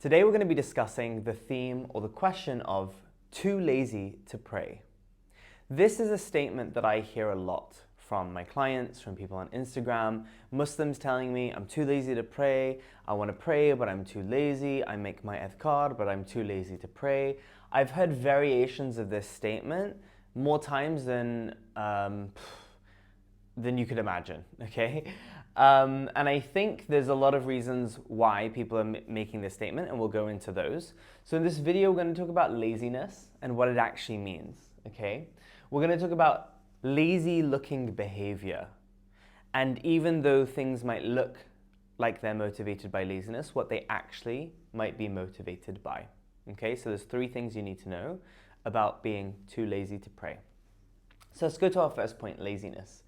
Today we're going to be discussing the theme or the question of too lazy to pray. This is a statement that I hear a lot from my clients, from people on Instagram, Muslims telling me I'm too lazy to pray, I want to pray but I'm too lazy, I make my adhkar but I'm too lazy to pray. I've heard variations of this statement more times than you could imagine, okay? And I think there's a lot of reasons why people are making this statement, and we'll go into those. So in this video, we're going to talk about laziness and what it actually means, okay? We're going to talk about lazy-looking behavior. And even though things might look like they're motivated by laziness, what they actually might be motivated by, okay? So there's 3 things you need to know about being too lazy to pray. So let's go to our first point, laziness.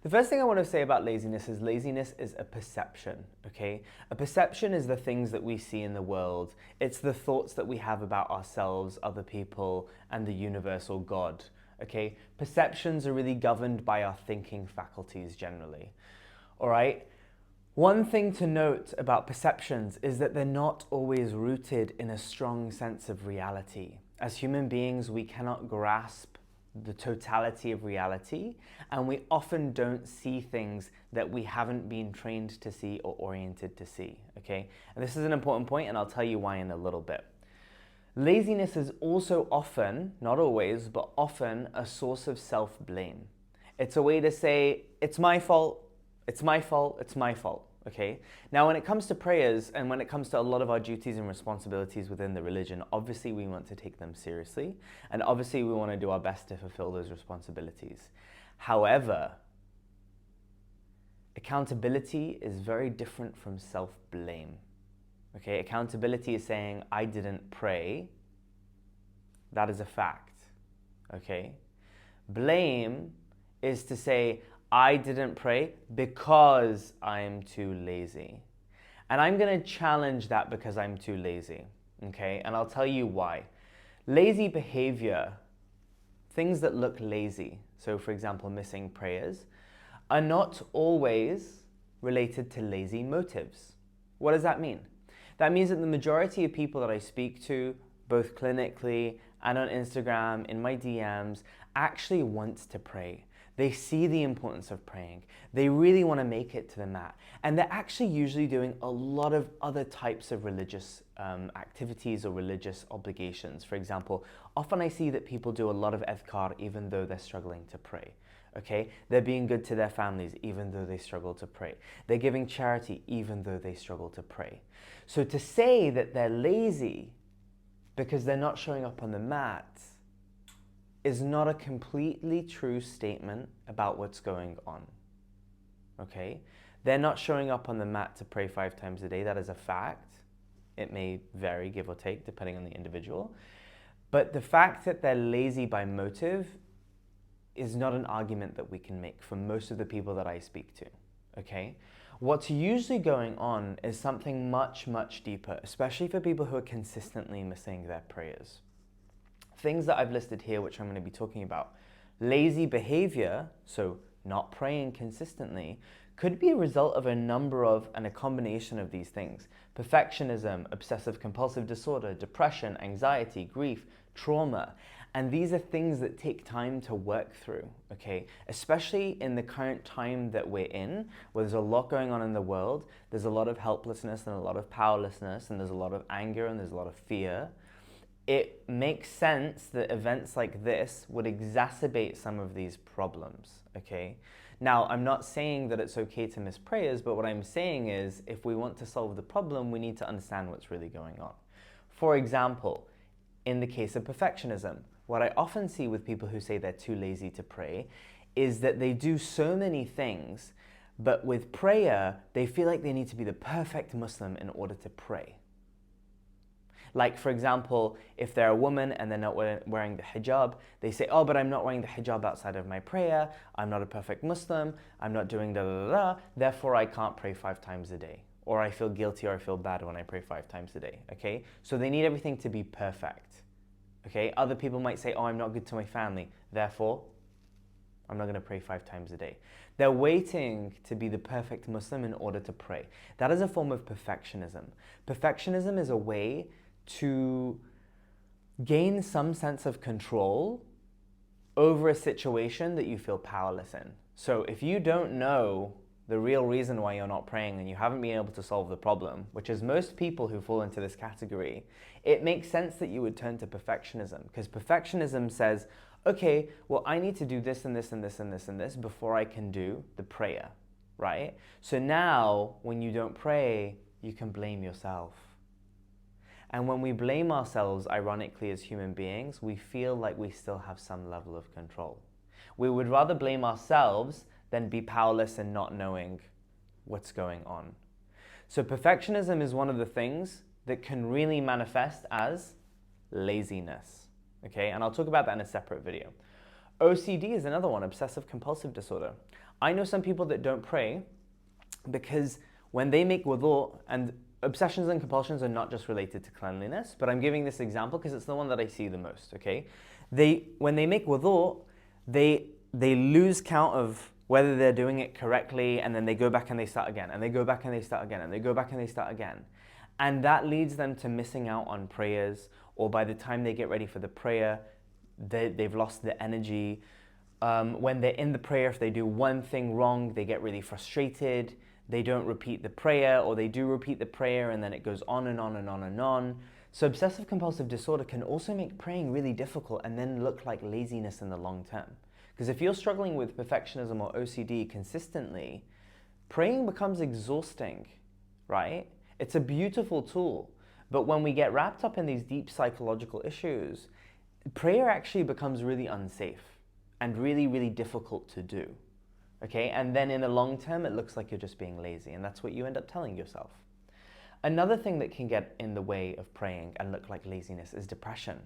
The first thing I want to say about laziness is a perception, okay? A perception is the things that we see in the world. It's the thoughts that we have about ourselves, other people, and the universe or God, okay? Perceptions are really governed by our thinking faculties generally, all right? One thing to note about perceptions is that they're not always rooted in a strong sense of reality. As human beings, we cannot grasp the totality of reality, and we often don't see things that we haven't been trained to see or oriented to see, okay? And this is an important point, and I'll tell you why in a little bit. Laziness is also often, not always, but often a source of self-blame. It's a way to say, it's my fault, it's my fault, it's my fault. Okay. Now, when it comes to prayers and when it comes to a lot of our duties and responsibilities within the religion, obviously we want to take them seriously, and obviously we want to do our best to fulfill those responsibilities. However, accountability is very different from self-blame. Okay. Accountability is saying, I didn't pray. That is a fact. Okay. Blame is to say, I didn't pray because I'm too lazy. And I'm going to challenge that because I'm too lazy, okay? And I'll tell you why. Lazy behavior, things that look lazy, so for example, missing prayers, are not always related to lazy motives. What does that mean? That means that the majority of people that I speak to, both clinically and on Instagram, in my DMs, actually want to pray. They see the importance of praying. They really want to make it to the mat. And they're actually usually doing a lot of other types of religious activities or religious obligations. For example, often I see that people do a lot of adhkar even though they're struggling to pray. Okay? They're being good to their families even though they struggle to pray. They're giving charity even though they struggle to pray. So to say that they're lazy because they're not showing up on the mat is not a completely true statement about what's going on, okay? They're not showing up on the mat to pray 5 times a day. That is a fact. It may vary, give or take, depending on the individual. But the fact that they're lazy by motive is not an argument that we can make for most of the people that I speak to, okay? What's usually going on is something much, much deeper, especially for people who are consistently missing their prayers. Things that I've listed here, which I'm going to be talking about. Lazy behavior, so not praying consistently, could be a result of a number of and a combination of these things. Perfectionism, obsessive compulsive disorder, depression, anxiety, grief, trauma. And these are things that take time to work through, okay? Especially in the current time that we're in, where there's a lot going on in the world. There's a lot of helplessness and a lot of powerlessness, and there's a lot of anger and there's a lot of fear. It makes sense that events like this would exacerbate some of these problems, okay? Now, I'm not saying that it's okay to miss prayers, but what I'm saying is if we want to solve the problem, we need to understand what's really going on. For example, in the case of perfectionism, what I often see with people who say they're too lazy to pray is that they do so many things, but with prayer, they feel like they need to be the perfect Muslim in order to pray. Like, for example, if they're a woman and they're not wearing the hijab, they say, oh, but I'm not wearing the hijab outside of my prayer, I'm not a perfect Muslim, I'm not doing da-da-da-da, therefore I can't pray 5 times a day. Or I feel guilty or I feel bad when I pray 5 times a day, okay? So they need everything to be perfect, okay? Other people might say, oh, I'm not good to my family, therefore I'm not going to pray 5 times a day. They're waiting to be the perfect Muslim in order to pray. That is a form of perfectionism. Perfectionism is a way to gain some sense of control over a situation that you feel powerless in. So if you don't know the real reason why you're not praying and you haven't been able to solve the problem, which is most people who fall into this category, it makes sense that you would turn to perfectionism, because perfectionism says, okay, well, I need to do this and this and this and this and this before I can do the prayer, right? So now when you don't pray, you can blame yourself. And when we blame ourselves, ironically, as human beings, we feel like we still have some level of control. We would rather blame ourselves than be powerless and not knowing what's going on. So perfectionism is one of the things that can really manifest as laziness, okay? And I'll talk about that in a separate video. OCD is another one, obsessive compulsive disorder. I know some people that don't pray because when they make wudu, and obsessions and compulsions are not just related to cleanliness, but I'm giving this example because it's the one that I see the most, okay? When they make wudu, they lose count of whether they're doing it correctly, and then they go back and they start again, and they go back and they start again, and they go back and they start again. And that leads them to missing out on prayers, or by the time they get ready for the prayer, they've lost the energy. When they're in the prayer, if they do one thing wrong, they get really frustrated. They don't repeat the prayer, or they do repeat the prayer, and then it goes on and on and on and on. So obsessive compulsive disorder can also make praying really difficult and then look like laziness in the long term. Because if you're struggling with perfectionism or OCD consistently, praying becomes exhausting, right? It's a beautiful tool, but when we get wrapped up in these deep psychological issues, prayer actually becomes really unsafe and really, really difficult to do, okay? And then in the long term, it looks like you're just being lazy, and that's what you end up telling yourself. Another thing that can get in the way of praying and look like laziness is depression.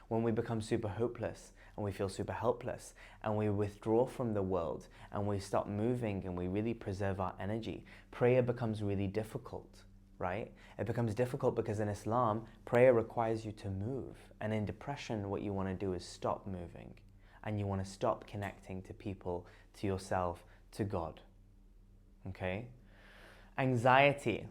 When we become super hopeless and we feel super helpless and we withdraw from the world and we stop moving and we really preserve our energy, prayer becomes really difficult, right? It becomes difficult because in Islam, prayer requires you to move. And in depression, what you want to do is stop moving, and you want to stop connecting to people, to yourself, to God, okay? Anxiety.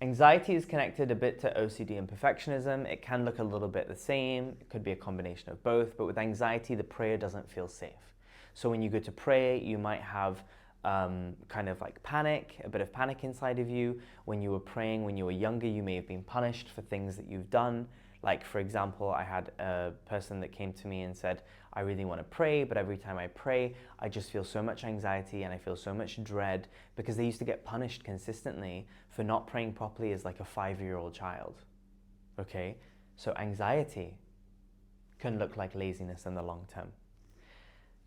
Anxiety is connected a bit to OCD and perfectionism. It can look a little bit the same. It could be a combination of both, but with anxiety, the prayer doesn't feel safe. So when you go to pray, you might have kind of like panic, a bit of panic inside of you. When you were praying, when you were younger, you may have been punished for things that you've done. Like, for example, I had a person that came to me and said, I really want to pray, but every time I pray, I just feel so much anxiety and I feel so much dread, because they used to get punished consistently for not praying properly as like a 5-year-old child, okay? So anxiety can look like laziness in the long term.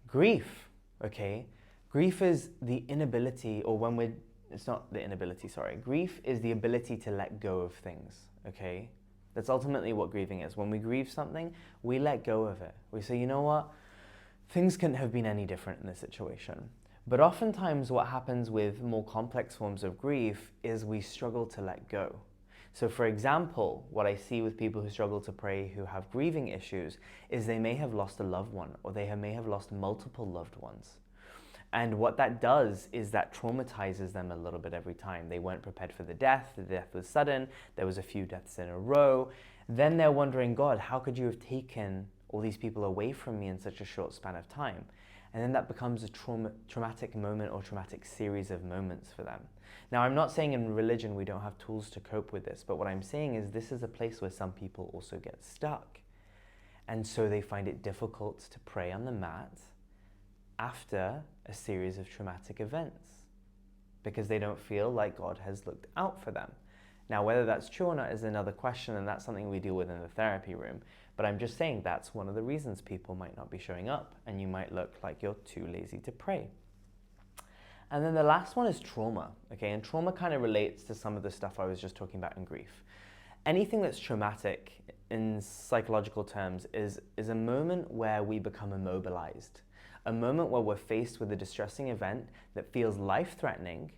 Grief, okay? Grief is the inability, or when we're, it's not the inability, sorry. Grief is the ability to let go of things, okay? That's ultimately what grieving is. When we grieve something, we let go of it. We say, you know what? Things couldn't have been any different in this situation. But oftentimes what happens with more complex forms of grief is we struggle to let go. So for example, what I see with people who struggle to pray who have grieving issues is they may have lost a loved one, or they may have lost multiple loved ones. And what that does is that traumatizes them a little bit every time. They weren't prepared for the death was sudden, there was a few deaths in a row. Then they're wondering, God, how could you have taken all these people away from me in such a short span of time? And then that becomes a traumatic moment or traumatic series of moments for them. Now, I'm not saying in religion we don't have tools to cope with this, but what I'm saying is this is a place where some people also get stuck. And so they find it difficult to pray on the mat after a series of traumatic events, because they don't feel like God has looked out for them. Now, whether that's true or not is another question, and that's something we deal with in the therapy room. But I'm just saying that's one of the reasons people might not be showing up, and you might look like you're too lazy to pray. And then the last one is trauma, okay? And trauma kind of relates to some of the stuff I was just talking about in grief. Anything that's traumatic in psychological terms is a moment where we become immobilized. A moment where we're faced with a distressing event that feels life-threatening,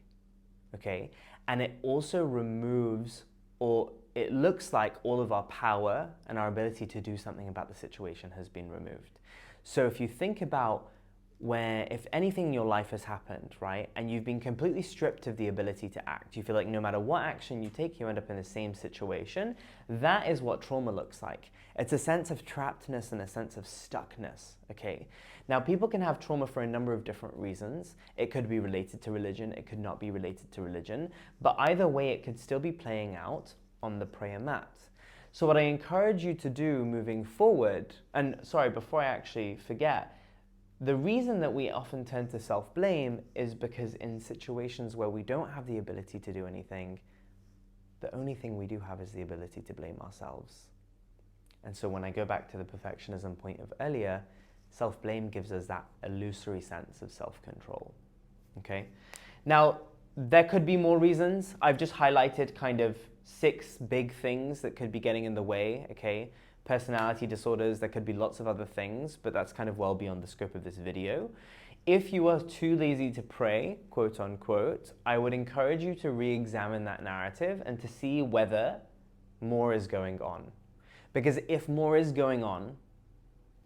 okay? And it also removes, or it looks like all of our power and our ability to do something about the situation has been removed. So if you think about where if anything in your life has happened, right, and you've been completely stripped of the ability to act, you feel like no matter what action you take, you end up in the same situation, that is what trauma looks like. It's a sense of trappedness and a sense of stuckness, okay? Now, people can have trauma for a number of different reasons. It could be related to religion, it could not be related to religion, but either way, it could still be playing out on the prayer mat. So what I encourage you to do moving forward, and sorry, before I actually forget, the reason that we often tend to self-blame is because in situations where we don't have the ability to do anything, the only thing we do have is the ability to blame ourselves. And so when I go back to the perfectionism point of earlier, self-blame gives us that illusory sense of self-control, okay? Now, there could be more reasons. I've just highlighted kind of 6 big things that could be getting in the way, okay? Personality disorders, there could be lots of other things, but that's kind of well beyond the scope of this video. If you are too lazy to pray, quote unquote, I would encourage you to re-examine that narrative and to see whether more is going on. Because if more is going on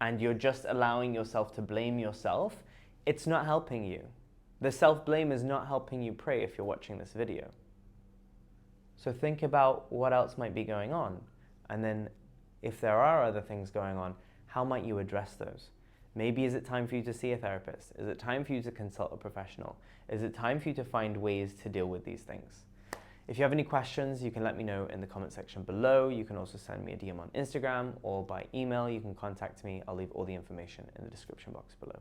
and you're just allowing yourself to blame yourself, it's not helping you. The self-blame is not helping you pray if you're watching this video. So think about what else might be going on, and then if there are other things going on, how might you address those? Maybe is it time for you to see a therapist? Is it time for you to consult a professional? Is it time for you to find ways to deal with these things? If you have any questions, you can let me know in the comment section below. You can also send me a DM on Instagram or by email. You can contact me. I'll leave all the information in the description box below.